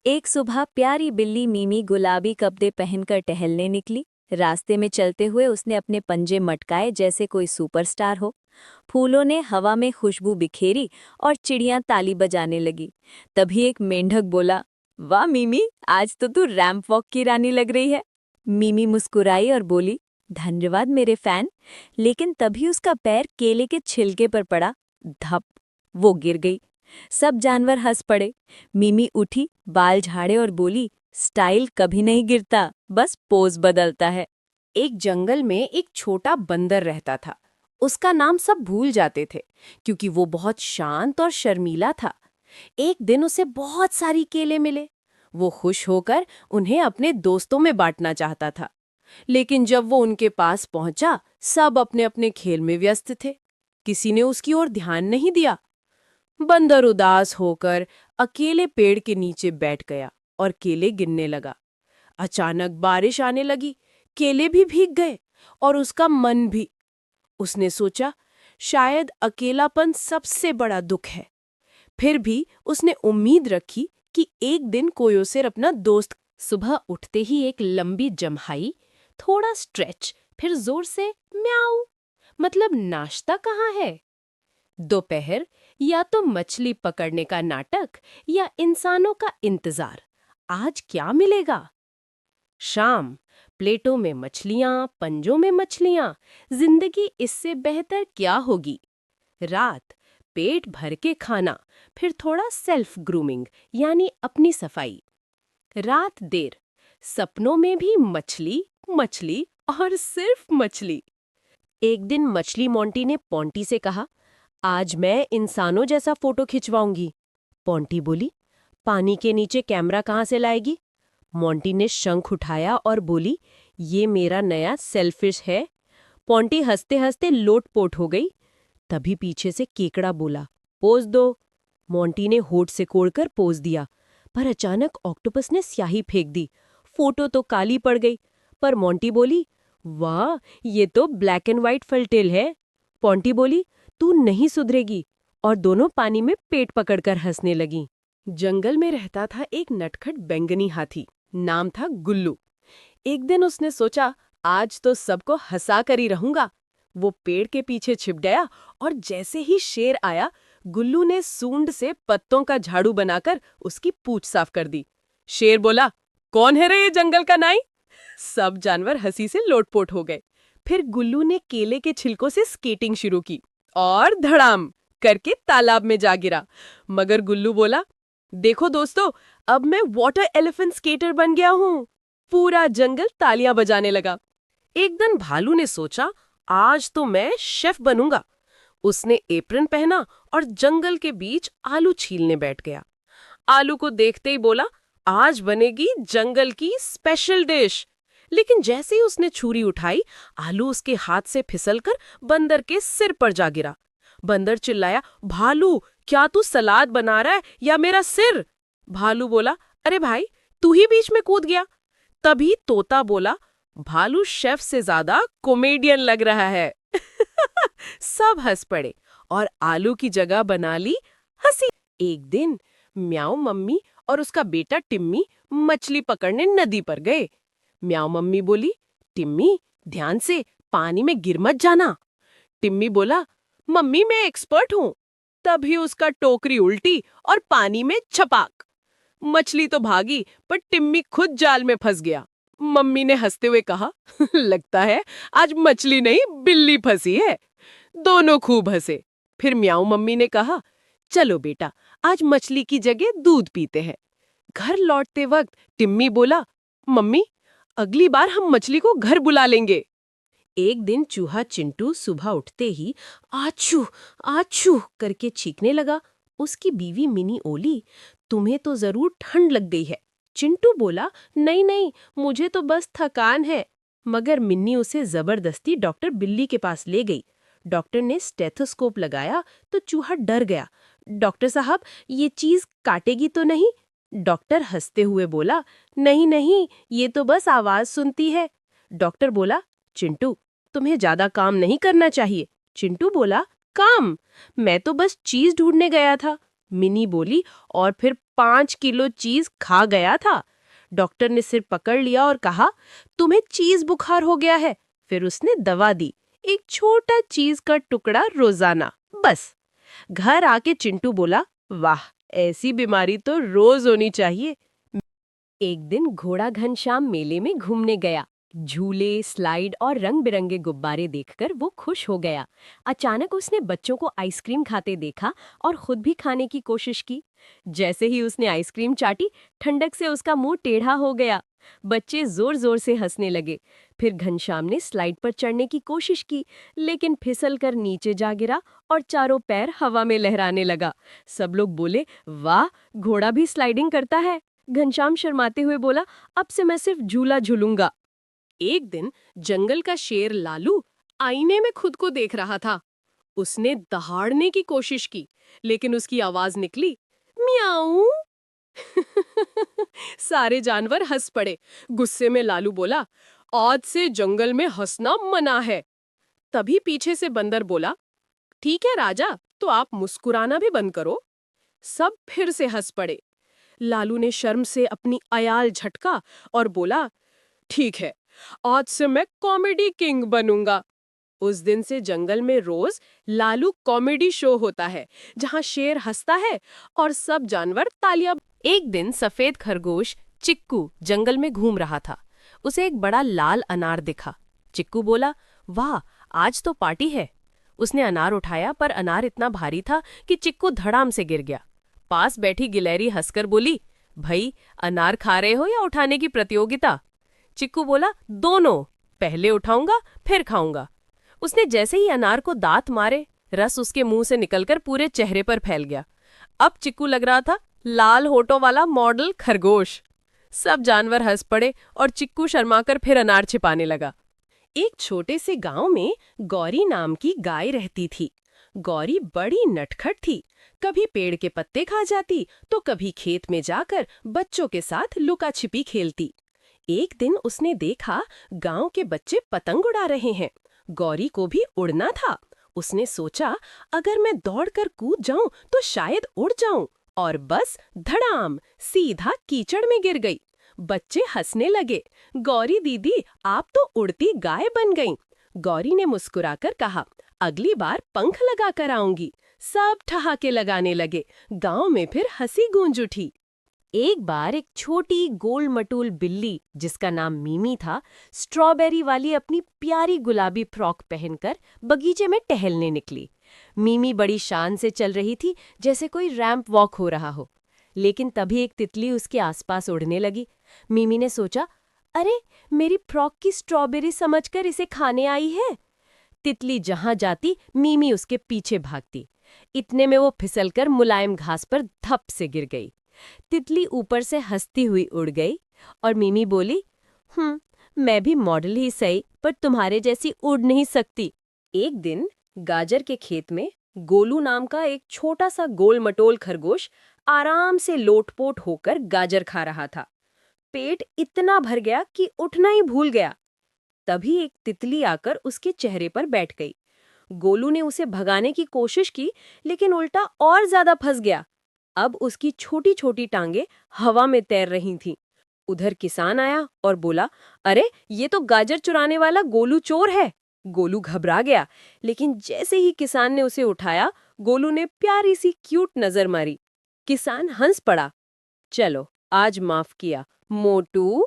एक सुबह प्यारी बिल्ली मीमी गुलाबी कपड़े पहनकर टहलने निकली। रास्ते में चलते हुए उसने अपने पंजे मटकाए जैसे कोई सुपरस्टार हो। फूलों ने हवा में खुशबू बिखेरी और चिड़ियां ताली बजाने लगी। तभी एक मेंढक बोला, वाह मीमी, आज तो तू रैंप वॉक की रानी लग रही है। मीमी मुस्कुराई और बोली, धन्यवाद मेरे फैन। लेकिन तभी उसका पैर केले के छिलके पर पड़ा। धप, वो गिर गई। सब जानवर हंस पड़े। मिमी उठी, बाल झाड़े और बोली, स्टाइल कभी नहीं गिरता, बस पोज बदलता है। एक जंगल में एक छोटा बंदर रहता था। उसका नाम सब भूल जाते थे क्योंकि वो बहुत शांत और शर्मीला था। एक दिन उसे बहुत सारी केले मिले। वो खुश होकर उन्हें अपने दोस्तों में बांटना चाहता था। लेकिन जब वो उनके पास पहुंचा, सब अपने अपने खेल में व्यस्त थे। किसी ने उसकी ओर ध्यान नहीं दिया। बंदर उदास होकर अकेले पेड़ के नीचे बैठ गया और केले गिनने लगा। अचानक बारिश आने लगी। केले भी भीग गए और उसका मन भी। उसने सोचा, शायद अकेलापन सबसे बड़ा दुख है। फिर भी उसने उम्मीद रखी कि एक दिन कोई उसे अपना दोस्त। सुबह उठते ही एक लंबी जम्हाई, थोड़ा स्ट्रेच, फिर जोर से म्याऊ। मतलब नाश्ता कहाँ है? दोपहर, या तो मछली पकड़ने का नाटक या इंसानों का इंतजार। आज क्या मिलेगा? शाम, प्लेटों में मछलियां, पंजों में मछलियां। जिंदगी इससे बेहतर क्या होगी? रात, पेट भर के खाना, फिर थोड़ा सेल्फ ग्रूमिंग यानी अपनी सफाई। रात देर, सपनों में भी मछली, मछली और सिर्फ मछली। एक दिन मछली मोंटी ने पोंटी से कहा, आज मैं इंसानों जैसा फोटो खिंचवाऊंगी। पोंटी बोली, पानी के नीचे कैमरा कहाँ से लाएगी? मोंटी ने शंख उठाया और बोली, ये मेरा नया सेलफिश है। पोंटी हंसते हंसते लोटपोट हो गई। तभी पीछे से केकड़ा बोला, पोज दो। मोंटी ने होठ से कोड़कर पोज दिया, पर अचानक ऑक्टोपस ने स्याही फेंक दी। फोटो तो काली पड़ गई। पर मोंटी बोली, वाह, ये तो ब्लैक एंड व्हाइट फलटेल है। पोंटी बोली, तू नहीं सुधरेगी। और दोनों पानी में पेट पकड़कर हंसने लगी। जंगल में रहता था एक नटखट बैंगनी हाथी। नाम था गुल्लू। एक दिन उसने सोचा, आज तो सबको हंसा कर ही रहूंगा। वो पेड़ के पीछे छिप गया और जैसे ही शेर आया, गुल्लू ने सूंड से पत्तों का झाड़ू बनाकर उसकी पूंछ साफ कर दी। शेर बोला, कौन है रे ये जंगल का नाई? सब जानवर हंसी से लोटपोट हो गए। फिर गुल्लू ने केले के छिलकों से स्केटिंग शुरू की और धड़ाम करके तालाब में जा गिरा। मगर गुल्लू बोला, देखो दोस्तों, अब मैं वाटर एलिफेंट स्केटर बन गया हूँ। पूरा जंगल तालियां बजाने लगा। एक दिन भालू ने सोचा, आज तो मैं शेफ बनूंगा। उसने एप्रन पहना और जंगल के बीच आलू छीलने बैठ गया। आलू को देखते ही बोला, आज बनेगी जंगल की स्पेशल डिश। लेकिन जैसे ही उसने छुरी उठाई, आलू उसके हाथ से फिसलकर बंदर के सिर पर जा गिरा। बंदर चिल्लाया, भालू, क्या तू सलाद बना रहा है या मेरा सिर? भालू बोला, अरे भाई, तू ही बीच में कूद गया। तभी तोता बोला, भालू शेफ से ज्यादा कॉमेडियन लग रहा है। सब हंस पड़े और आलू की जगह बना ली हंसी। एक दिन म्याऊ मम्मी और उसका बेटा टिम्मी मछली पकड़ने नदी पर गए। म्याऊ मम्मी बोली, टिम्मी, ध्यान से, पानी में गिर मत जाना। टिम्मी बोला, मम्मी मैं एक्सपर्ट हूँ। तभी उसका टोकरी उल्टी और पानी में छपाक। मछली तो भागी, पर टिम्मी खुद जाल में फंस गया। मम्मी ने हंसते हुए कहा, लगता है आज मछली नहीं बिल्ली फंसी है। दोनों खूब हंसे। फिर म्याऊ मम्मी ने कहा, चलो बेटा, आज मछली की जगह दूध पीते हैं। घर लौटते वक्त टिम्मी बोला, मम्मी, अगली बार हम मछली को घर बुला लेंगे। एक दिन चूहा चिंटू सुबह उठते ही आछू आछू करके चीखने लगा। उसकी बीवी मिनी ओली, तुम्हें तो जरूर ठंड लग गई है। चिंटू बोला, नहीं नहीं, मुझे तो बस थकान है। मगर मिन्नी उसे जबरदस्ती डॉक्टर बिल्ली के पास ले गई। डॉक्टर ने स्टेथोस्कोप लगाया तो चूहा डर गया। डॉक्टर साहब, ये चीज काटेगी तो नहीं? डॉक्टर हंसते हुए बोला, नहीं नहीं, ये तो बस आवाज सुनती है। डॉक्टर बोला, चिंटू, तुम्हें ज्यादा काम नहीं करना चाहिए। चिंटू बोला, काम? मैं तो बस चीज ढूंढने गया था। मिनी बोली और फिर 5 किलो चीज खा गया था। डॉक्टर ने सिर पकड़ लिया और कहा, तुम्हें चीज बुखार हो गया है। फिर उसने दवा दी, एक छोटा चीज का टुकड़ा रोजाना, बस। घर आके चिंटू बोला, वाह, ऐसी बीमारी तो रोज होनी चाहिए। एक दिन घोड़ा घनश्याम मेले में घूमने गया। झूले, स्लाइड और रंग बिरंगे गुब्बारे देखकर वो खुश हो गया। अचानक उसने बच्चों को आइसक्रीम खाते देखा और खुद भी खाने की कोशिश की। जैसे ही उसने आइसक्रीम चाटी, ठंडक से उसका मुंह टेढ़ा हो गया। बच्चे जोर जोर से हंसने लगे। फिर घनश्याम ने स्लाइड पर चढ़ने की कोशिश की, लेकिन फिसल कर नीचे जा गिरा और चारों पैर हवा में लहराने लगा। सब लोग बोले, वाह, घोड़ा भी स्लाइडिंग करता है। घनश्याम शर्माते हुए बोला, अब से मैं सिर्फ झूला झूलूंगा। एक दिन जंगल का शेर लालू आईने में खुद को देख रहा था। उसने दहाड़ने की कोशिश की, लेकिन उसकी आवाज निकली, म्याऊ। सारे जानवर हंस पड़े। गुस्से में लालू बोला, आज से जंगल में हंसना मना है। तभी पीछे से बंदर बोला, ठीक है राजा, तो आप मुस्कुराना भी बंद करो। सब फिर से हंस पड़े। लालू ने शर्म से अपनी अयाल झटका और बोला, ठीक है, आज से मैं कॉमेडी किंग बनूंगा। उस दिन से जंगल में रोज लालू कॉमेडी शो होता है, जहां शेर हंसता है और सब जानवर तालियां। एक दिन सफेद खरगोश चिक्कू जंगल में घूम रहा था। उसे एक बड़ा लाल अनार दिखा। चिक्कू बोला, वाह, आज तो पार्टी है। उसने अनार उठाया, पर अनार इतना भारी था कि चिक्कू धड़ाम से गिर गया। पास बैठी गिलहरी हंसकर बोली, भाई, अनार खा रहे हो या उठाने की प्रतियोगिता? चिक्कू बोला, दोनों, पहले उठाऊंगा फिर खाऊंगा। उसने जैसे ही अनार को दांत मारे, रस उसके मुंह से निकलकर पूरे चेहरे पर फैल गया। अब चिक्कू लग रहा था लाल होठों वाला मॉडल खरगोश। सब जानवर हंस पड़े और चिक्कू शर्माकर फिर अनार छिपाने लगा। एक छोटे से गांव में गौरी नाम की गाय रहती थी। गौरी बड़ी नटखट थी। कभी पेड़ के पत्ते खा जाती, तो कभी खेत में जाकर बच्चों के साथ लुका छिपी खेलती। एक दिन उसने देखा गांव के बच्चे पतंग उड़ा रहे हैं। गौरी को भी उड़ना था। उसने सोचा, अगर मैं दौड़कर कूद जाऊं तो शायद उड़ जाऊं, और बस धड़ाम सीधा कीचड़ में गिर गई। बच्चे हंसने लगे, गौरी दीदी, आप तो उड़ती गाय बन गईं। गौरी ने मुस्कुराकर कहा, अगली बार पंख लगा कर आऊंगी। सब ठहाके लगाने लगे। गांव में फिर हंसी गूंज उठी। एक बार एक छोटी गोल मटोल बिल्ली, जिसका नाम मीमी था, स्ट्रॉबेरी वाली अपनी प्यारी गुलाबी फ्रॉक पहनकर बगीचे में टहलने निकली। मीमी बड़ी शान से चल रही थी, जैसे कोई रैंप वॉक हो रहा हो। लेकिन तभी एक तितली उसके आसपास उड़ने लगी। मीमी ने सोचा, अरे, मेरी फ्रॉक की स्ट्रॉबेरी समझकर इसे खाने आई है। तितली जहां जाती, मीमी उसके पीछे भागती। इतने में वो फिसलकर मुलायम घास पर धप से गिर गई। तितली ऊपर से हंसती हुई उड़ गई और मीमी बोली, मैं भी मॉडल ही सही, पर तुम्हारे जैसी उड़ नहीं सकती। एक दिन गाजर के खेत में गोलू नाम का एक छोटा सा गोल मटोल खरगोश आराम से लोटपोट होकर गाजर खा रहा था। पेट इतना भर गया कि उठना ही भूल गया। तभी एक तितली आकर उसके चेहरे पर बैठ गई। गोलू ने उसे भगाने की कोशिश की, लेकिन उल्टा और ज्यादा फंस गया। अब उसकी छोटी छोटी टांगे हवा में तैर रही थीं। उधर किसान आया और बोला, अरे, ये तो गाजर चुराने वाला गोलू चोर है। गोलू घबरा गया, लेकिन जैसे ही किसान ने उसे उठाया, गोलू ने प्यारी सी क्यूट नजर मारी। किसान हंस पड़ा, चलो, आज माफ किया मोटू।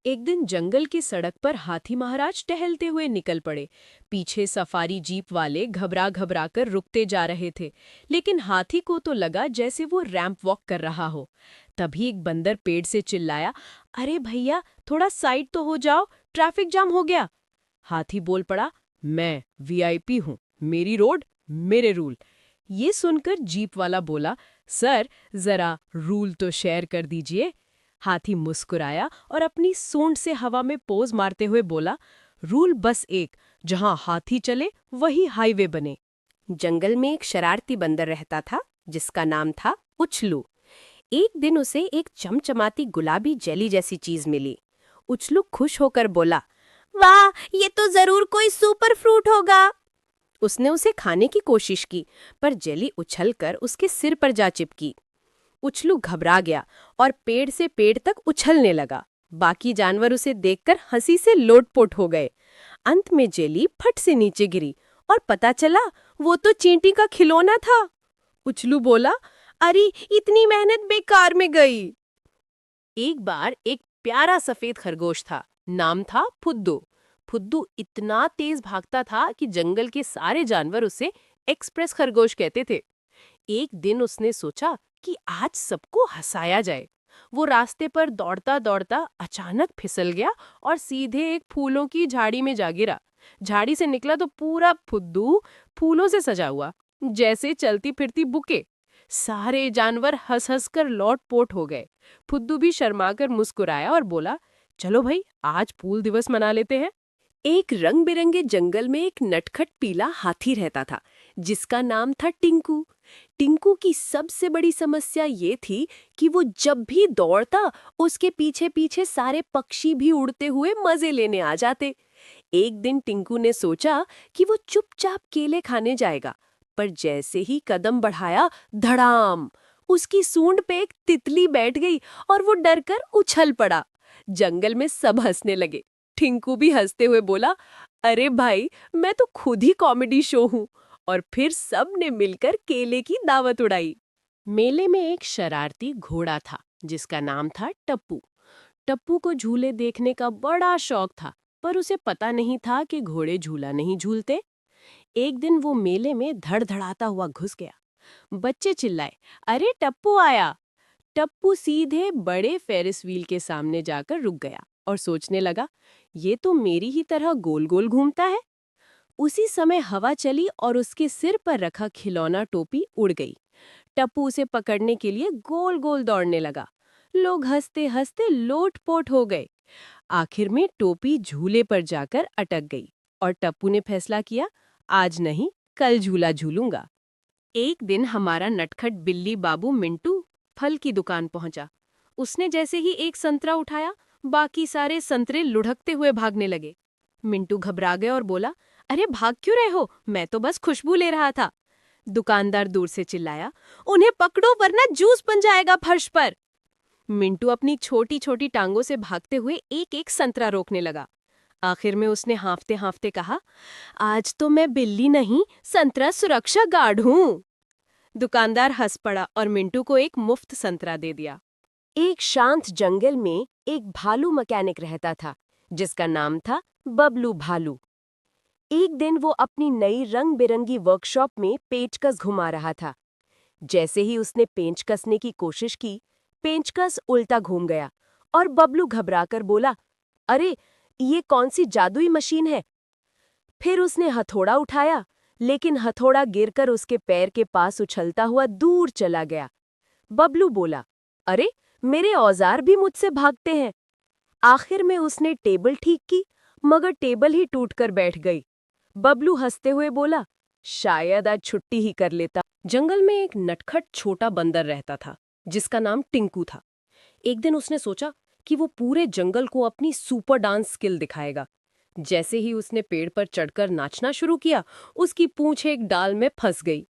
एक दिन जंगल की सड़क पर हाथी महाराज टहलते हुए निकल पड़े। पीछे सफारी जीप वाले घबरा घबरा कर रुकते जा रहे थे, लेकिन हाथी को तो लगा जैसे वो रैंप वॉक कर रहा हो। तभी एक बंदर पेड़ से चिल्लाया, अरे भैया, थोड़ा साइड तो हो जाओ, ट्रैफिक जाम हो गया। हाथी बोल पड़ा, मैं वीआईपी हूँ, मेरी रोड मेरे रूल। ये सुनकर जीप वाला बोला, सर, जरा रूल तो शेयर कर दीजिए। हाथी मुस्कुराया और अपनी सूंड से हवा में पोज मारते हुए बोला, रूल बस एक, जहां हाथी चले वही हाईवे बने। जंगल में एक शरारती बंदर रहता था, जिसका नाम था उछलू। एक दिन उसे एक चमचमाती गुलाबी जेली जैसी चीज मिली। उछलू खुश होकर बोला, वाह, ये तो जरूर कोई सुपर फ्रूट होगा। उसने उसे खाने की कोशिश की, पर जेली उछलकर उसके सिर पर जा चिपकी। उछलू घबरा गया और पेड़ से पेड़ तक उछलने लगा। बाकी जानवर उसे देखकर हंसी से लोटपोट हो गए। अंत में जेली फट से नीचे गिरी और पता चला वो तो चींटी का खिलौना था। उछलू बोला, अरे इतनी मेहनत बेकार में गई। एक बार एक प्यारा सफेद खरगोश था। नाम था फुद्दू। फुद्दू इतना तेज भागता था कि जंगल के सारे जानवर उसे एक्सप्रेस खरगोश कहते थे। एक दिन उसने सोचा कि आज सबको हंसाया जाए। वो रास्ते पर दौड़ता दौड़ता अचानक फिसल गया और सीधे एक फूलों की झाड़ी में जा गिरा। झाड़ी से निकला तो पूरा फुद्दू फूलों से सजा हुआ, जैसे चलती फिरती बुके। सारे जानवर हंस हंस कर लौट-पोट हो गए। फुद्दू भी शर्माकर मुस्कुराया और बोला, चलो भाई, आज फूल दिवस मना लेते हैं। एक रंग बिरंगे जंगल में एक नटखट पीला हाथी रहता था, जिसका नाम था टिंकू। टिंकू की सबसे बड़ी समस्या ये थी कि वो जब भी दौड़ता, उसके पीछे पीछे सारे पक्षी भी उड़ते हुए मजे लेने आ जाते। एक दिन टिंकू ने सोचा कि वो चुपचाप केले खाने जाएगा, पर जैसे ही कदम बढ़ाया, धड़ाम! उसकी सूंड पे एक तितली बैठ गई और वो डरकर उछल पड़ा। जंगल में सब हंसने लगे। टिंकू भी हंसते हुए बोला, अरे भाई, मैं तो खुद ही कॉमेडी शो हूँ। और फिर सब ने मिलकर केले की दावत उड़ाई। मेले में एक शरारती घोड़ा था, जिसका नाम था टप्पू। टप्पू को झूले देखने का बड़ा शौक था, पर उसे पता नहीं था कि घोड़े झूला नहीं झूलते। एक दिन वो मेले में धड़धड़ाता हुआ घुस गया। बच्चे चिल्लाए, अरे टप्पू आया! टप्पू सीधे बड़े फेरिस व्हील के सामने जाकर रुक गया और सोचने लगा, ये तो मेरी ही तरह गोल गोल घूमता है। उसी समय हवा चली और उसके सिर पर रखा खिलौना टोपी उड़ गई। टप्पू उसे पकड़ने के लिए गोल गोल दौड़ने लगा। लोग हंसते हंसते लोटपोट हो गए। आखिर में टोपी झूले पर जाकर अटक गई और टप्पू ने फैसला किया, आज नहीं, कल झूला झूलूंगा। एक दिन हमारा नटखट बिल्ली बाबू मिंटू फल की दुकान पहुंचा। उसने जैसे ही एक संतरा उठाया, बाकी सारे संतरे लुढ़कते हुए भागने लगे। मिंटू घबरा गया और बोला, अरे भाग क्यों रहे हो? मैं तो बस खुशबू ले रहा था। दुकानदार दूर से चिल्लाया, उन्हें पकड़ो वरना जूस बन जाएगा फर्श पर। मिंटू अपनी छोटी छोटी टांगों से भागते हुए एक एक संतरा रोकने लगा। आखिर में उसने हांफते हांफते कहा, आज तो मैं बिल्ली नहीं, संतरा सुरक्षा गार्ड हूँ। दुकानदार हंस पड़ा और मिंटू को एक मुफ्त संतरा दे दिया। एक शांत जंगल में एक भालू मैकेनिक रहता था, जिसका नाम था बबलू भालू। एक दिन वो अपनी नई रंग बिरंगी वर्कशॉप में पेंचकस घुमा रहा था। जैसे ही उसने पेंच कसने की कोशिश की, पेंचकस उल्टा घूम गया और बबलू घबराकर बोला, अरे ये कौन सी जादुई मशीन है? फिर उसने हथौड़ा उठाया, लेकिन हथौड़ा गिरकर उसके पैर के पास उछलता हुआ दूर चला गया। बबलू बोला, अरे मेरे औजार भी मुझसे भागते हैं। आखिर में उसने टेबल ठीक की, मगर टेबल ही टूटकर बैठ गई। बबलू हंसते हुए बोला, शायद आज छुट्टी ही कर लेता। जंगल में एक नटखट छोटा बंदर रहता था, जिसका नाम टिंकू था। एक दिन उसने सोचा कि वो पूरे जंगल को अपनी सुपर डांस स्किल दिखाएगा। जैसे ही उसने पेड़ पर चढ़कर नाचना शुरू किया, उसकी पूंछ एक डाल में फंस गई।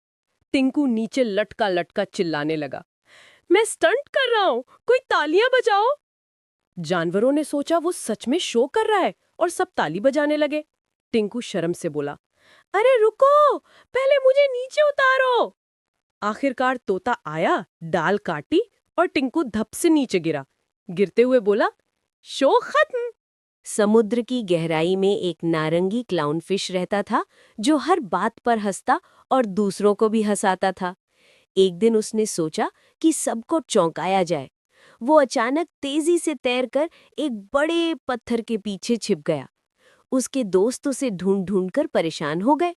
टिंकू नीचे लटका लटका चिल्लाने लगा, मैं स्टंट कर रहा हूँ, कोई तालियां बजाओ। जानवरों ने सोचा वो सच में शो कर रहा है और सब ताली बजाने लगे। टिंकू शर्म से बोला, अरे रुको, पहले मुझे नीचे उतारो। आखिरकार तोता आया, डाल काटी और टिंकू धप से नीचे गिरा। गिरते हुए बोला, शो खत्म। समुद्र की गहराई में एक नारंगी क्लाउनफिश रहता था, जो हर बात पर हंसता और दूसरों को भी हंसाता था। एक दिन उसने सोचा कि सबको चौंकाया जाए। वो अचानक तेजी से तैरकर एक बड़े पत्थर के पीछे छिप गया। उसके दोस्त उसे ढूंढ ढूंढकर परेशान हो गए।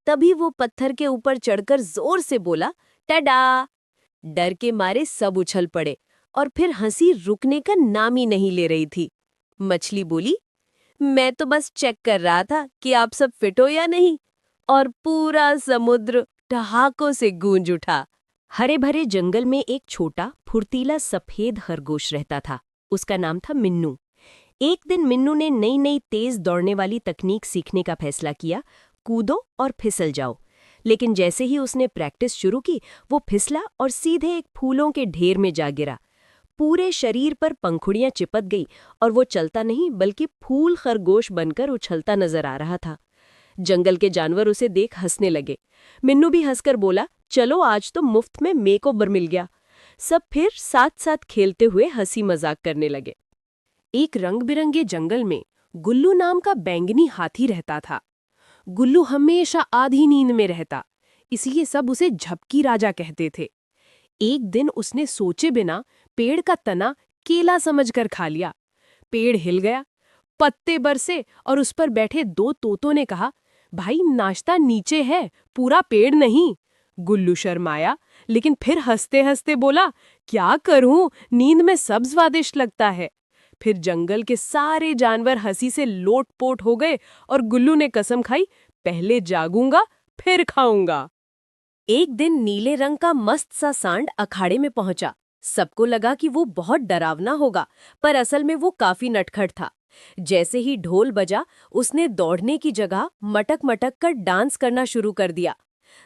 तभी वो पत्थर के ऊपर चढ़कर जोर से बोला, टडा! डर के मारे सब उछल पड़े और फिर हंसी रुकने का नाम ही नहीं ले रही थी। मछली बोली, मैं तो बस चेक कर रहा था कि आप सब फिट हो या नहीं। और पूरा समुद्र ठहाकों से गूंज उठा। हरे भरे जंगल में एक छोटा फुर्तीला सफेद खरगोश रहता था। उसका नाम था मिन्नू। एक दिन मिन्नू ने नई नई तेज दौड़ने वाली तकनीक सीखने का फैसला किया। कूदो और फिसल जाओ। लेकिन जैसे ही उसने प्रैक्टिस शुरू की, वो फिसला और सीधे एक फूलों के ढेर में जा गिरा। पूरे शरीर पर पंखुड़ियां चिपक गई और वो चलता नहीं बल्कि फूल खरगोश बनकर उछलता नजर आ रहा था। जंगल के जानवर उसे देख हंसने लगे। मिन्नू भी हंसकर बोला, चलो आज तो मुफ्त में मेकओवर मिल गया। सब फिर साथ साथ खेलते हुए हंसी मजाक करने लगे। एक रंग बिरंगे जंगल में गुल्लू नाम का बैंगनी हाथी रहता था। गुल्लू हमेशा आधी नींद में रहता, इसलिए सब उसे झपकी राजा कहते थे। एक दिन उसने सोचे बिना पेड़ का तना केला समझकर खा लिया। पेड़ हिल गया, पत्ते बरसे और उस पर बैठे दो तोतों ने कहा, भाई नाश्ता नीचे है, पूरा पेड़ नहीं। गुल्लू शर्माया, लेकिन फिर हंसते हंसते बोला, क्या करूं, नींद में सब स्वादिष्ट लगता है। फिर जंगल के सारे जानवर हंसी से लोटपोट हो गए और गुल्लू ने कसम खाई, पहले जागूंगा फिर खाऊंगा। एक दिन नीले रंग का मस्त सा सांड अखाड़े में पहुंचा। सबको लगा कि वो बहुत डरावना होगा, पर असल में वो काफी नटखट था। जैसे ही ढोल बजा, उसने दौड़ने की जगह मटक मटक कर डांस करना शुरू कर दिया।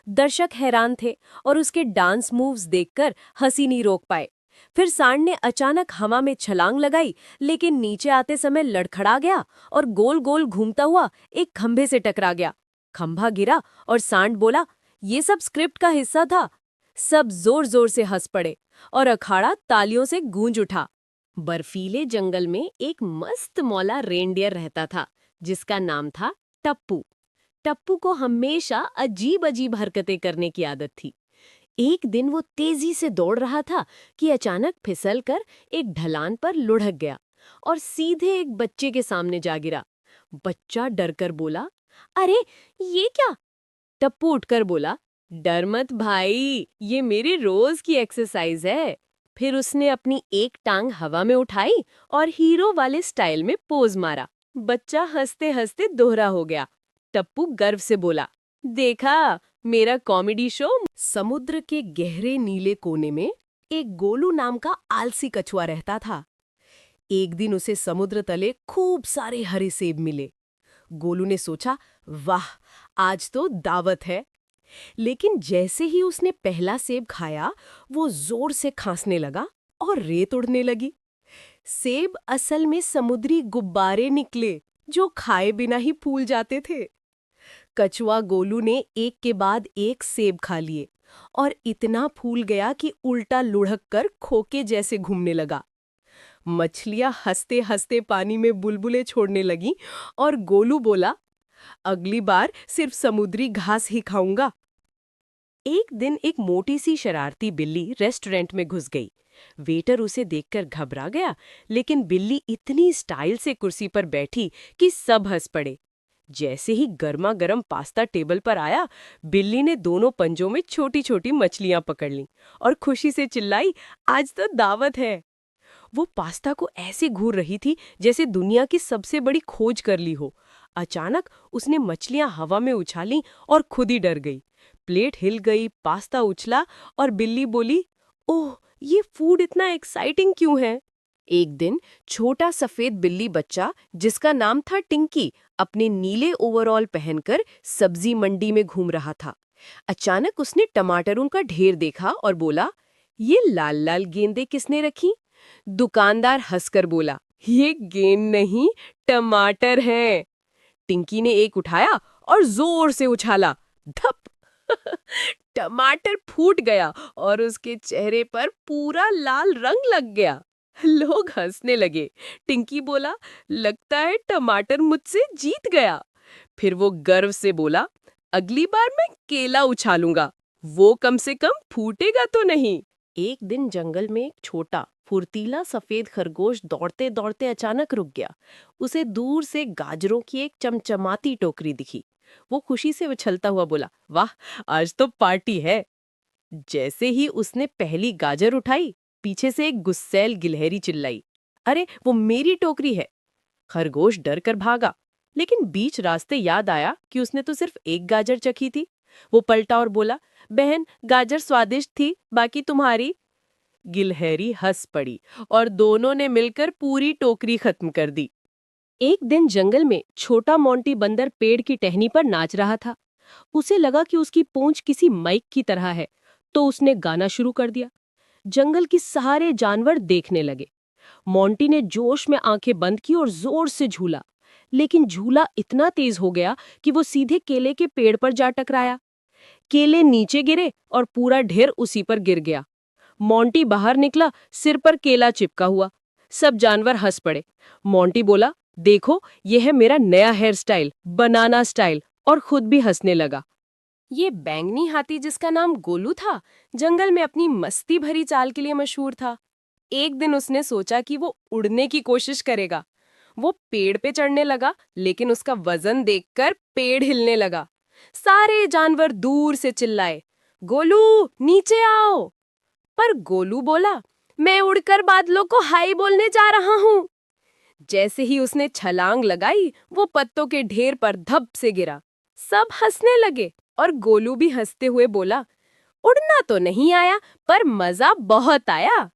दर्शक हैरान थे और उसके डांस मूव्स देखकर हंसी नहीं रोक पाए। फिर सांड ने अचानक हवा में छलांग लगाई, लेकिन नीचे आते समय लड़खड़ा गया और गोल गोल घूमता हुआ एक खंभे से टकरा गया। खंभा गिरा और सांड बोला, ये सब स्क्रिप्ट का हिस्सा था। सब जोर जोर से हंस पड़े और अखाड़ा तालियों से गूंज उठा। बर्फीले जंगल में एक मस्त मौला रेनडियर रहता था, जिसका नाम था टप्पू। टप्पू को हमेशा अजीब अजीब हरकतें करने की आदत थी। एक दिन वो तेजी से दौड़ रहा था कि अचानक फिसलकर एक ढलान पर लुढ़क गया और सीधे एक बच्चे के सामने जा गिरा। बच्चा डरकर बोला, अरे ये क्या? टप्पू उठकर बोला, डर मत भाई, ये मेरी रोज की एक्सरसाइज है। फिर उसने अपनी एक टांग हवा में उठाई और हीरो वाले स्टाइल में पोज मारा। बच्चा हंसते हंसते दोहरा हो गया। टप्पू गर्व से बोला, देखा, मेरा कॉमेडी शो। समुद्र के गहरे नीले कोने में एक गोलू नाम का आलसी कछुआ रहता था। एक दिन उसे समुद्र तले खूब सारे हरे सेब मिले। गोलू ने सोचा, वाह, आज तो दावत है। लेकिन जैसे ही उसने पहला सेब खाया, वो जोर से खांसने लगा और रेत उड़ने लगी। सेब असल में समुद्री गुब्बारे निकले, जो खाए बिना ही फूल जाते थे। कछुआ गोलू ने एक के बाद एक सेब खा लिए और इतना फूल गया कि उल्टा लुढ़क कर खोके जैसे घूमने लगा। मछलियां हंसते हंसते पानी में बुलबुले छोड़ने लगीं और गोलू बोला, अगली बार सिर्फ समुद्री घास ही खाऊंगा। एक दिन एक मोटी सी शरारती बिल्ली रेस्टोरेंट में घुस गई। वेटर उसे देखकर घबरा गया, लेकिन बिल्ली इतनी स्टाइल से कुर्सी पर बैठी कि सब हंस पड़े। जैसे ही गर्मा गर्म पास्ता टेबल पर आया, बिल्ली ने दोनों पंजों में छोटी छोटी मछलियां पकड़ लीं और खुशी से चिल्लाई, आज तो दावत है। वो पास्ता को ऐसे घूर रही थी जैसे दुनिया की सबसे बड़ी खोज कर ली हो। अचानक उसने मछलियां हवा में उछाली और खुद ही डर गई। प्लेट हिल गई, पास्ता उछला और बिल्ली बोली, ओह, ये फूड इतना एक्साइटिंग क्यों है? एक दिन छोटा सफेद बिल्ली बच्चा, जिसका नाम था टिंकी, अपने नीले ओवरऑल पहनकर सब्जी मंडी में घूम रहा था। अचानक उसने टमाटरों का ढेर देखा और बोला, ये लाल लाल गेंदें किसने रखी? दुकानदार हंसकर बोला, ये गेंद नहीं, टमाटर हैं। टिंकी ने एक उठाया और जोर से उछाला, धप। टमाटर फूट गया और उसके चेहरे पर पूरा लाल रंग लग गया। लोग हंसने लगे। टिंकी बोला, लगता है टमाटर मुझसे जीत गया। फिर वो गर्व से बोला, अगली बार मैं केला उछालूंगा, वो कम से कम फूटेगा तो नहीं। एक दिन जंगल में एक छोटा फुर्तीला सफेद खरगोश दौड़ते दौड़ते अचानक रुक गया। उसे दूर से गाजरों की एक चमचमाती टोकरी दिखी। वो खुशी से उछलता हुआ बोला, वाह, आज तो पार्टी है। जैसे ही उसने पहली गाजर उठाई, पीछे से एक गुस्सैल गिलहरी चिल्लाई, अरे वो मेरी टोकरी है। खरगोश डर कर भागा, लेकिन बीच रास्ते याद आया कि उसने तो सिर्फ एक गाजर चखी थी। वो पलटा और बोला, बहन, गाजर स्वादिष्ट थी, बाकी तुम्हारी। गिलहरी हंस पड़ी और दोनों ने मिलकर पूरी टोकरी खत्म कर दी। एक दिन जंगल में छोटा मोंटी बंदर पेड़ की टहनी पर नाच रहा था। उसे लगा कि उसकी पूंछ किसी माइक की तरह है, तो उसने गाना शुरू कर दिया। जंगल के सारे जानवर देखने लगे। मोंटी ने जोश में आंखें बंद की और जोर से झूला, लेकिन झूला इतना तेज हो गया कि वो सीधे केले के पेड़ पर जा टकराया। केले नीचे गिरे और पूरा ढेर उसी पर गिर गया। मोंटी बाहर निकला, सिर पर केला चिपका हुआ। सब जानवर हंस पड़े। मोंटी बोला, देखो, यह है मेरा नया हेयर स्टाइल, बनाना स्टाइल, और खुद भी हंसने लगा। ये बैंगनी हाथी, जिसका नाम गोलू था, जंगल में अपनी मस्ती भरी चाल के लिए मशहूर था। एक दिन उसने सोचा कि वो उड़ने की कोशिश करेगा। वो पेड़ पे चढ़ने लगा, लेकिन उसका वजन देखकर पेड़ हिलने लगा। सारे जानवर दूर से चिल्लाए, गोलू, नीचे आओ। पर गोलू बोला, मैं उड़कर बादलों को हाय बोलने जा रहा हूँ। जैसे ही उसने छलांग लगाई, वो पत्तों के ढेर पर धप से गिरा। सब हंसने लगे और गोलू भी हंसते हुए बोला, उड़ना तो नहीं आया, पर मजा बहुत आया।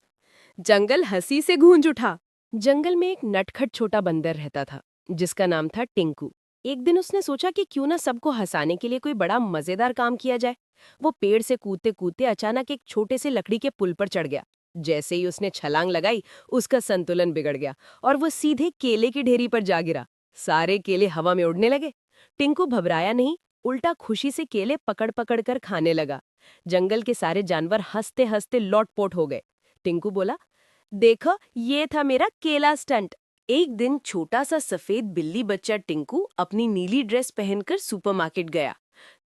जंगल हंसी से गूंज उठा। जंगल में एक नटखट छोटा बंदर रहता था, जिसका नाम था टिंकू। एक दिन उसने सोचा कि क्यों ना सबको हंसाने के लिए कोई बड़ा मजेदार काम किया जाए। वो पेड़ से कूदते कूदते अचानक एक छोटे से लकड़ी के पुल पर चढ़ गया। जैसे ही उसने छलांग लगाई, उसका संतुलन बिगड़ गया और वो सीधे केले की ढेरी पर जा गिरा। सारे केले हवा में उड़ने लगे। टिंकू घबराया नहीं, उल्टा खुशी से केले पकड़ पकड़ कर खाने लगा। जंगल के सारे जानवर हंसते हंसते लौटपोट हो गए। टिंकू बोला, देखो, ये था मेरा केला स्टंट। एक दिन छोटा सा सफेद बिल्ली बच्चा टिंकू अपनी नीली ड्रेस पहनकर सुपरमार्केट गया।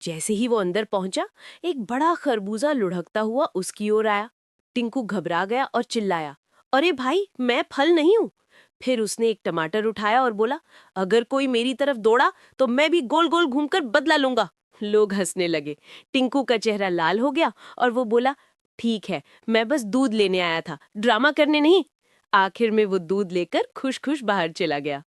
जैसे ही वो अंदर पहुंचा, एक बड़ा खरबूजा लुढ़कता हुआ उसकी ओर आया। टिंकू घबरा गया और चिल्लाया, अरे भाई, मैं फल नहीं हूँ। फिर उसने एक टमाटर उठाया और बोला, अगर कोई मेरी तरफ दौड़ा तो मैं भी गोल गोल घूमकर बदला लूंगा। लोग हंसने लगे। टिंकू का चेहरा लाल हो गया और वो बोला, ठीक है, मैं बस दूध लेने आया था, ड्रामा करने नहीं। आखिर में वो दूध लेकर खुश खुश बाहर चला गया।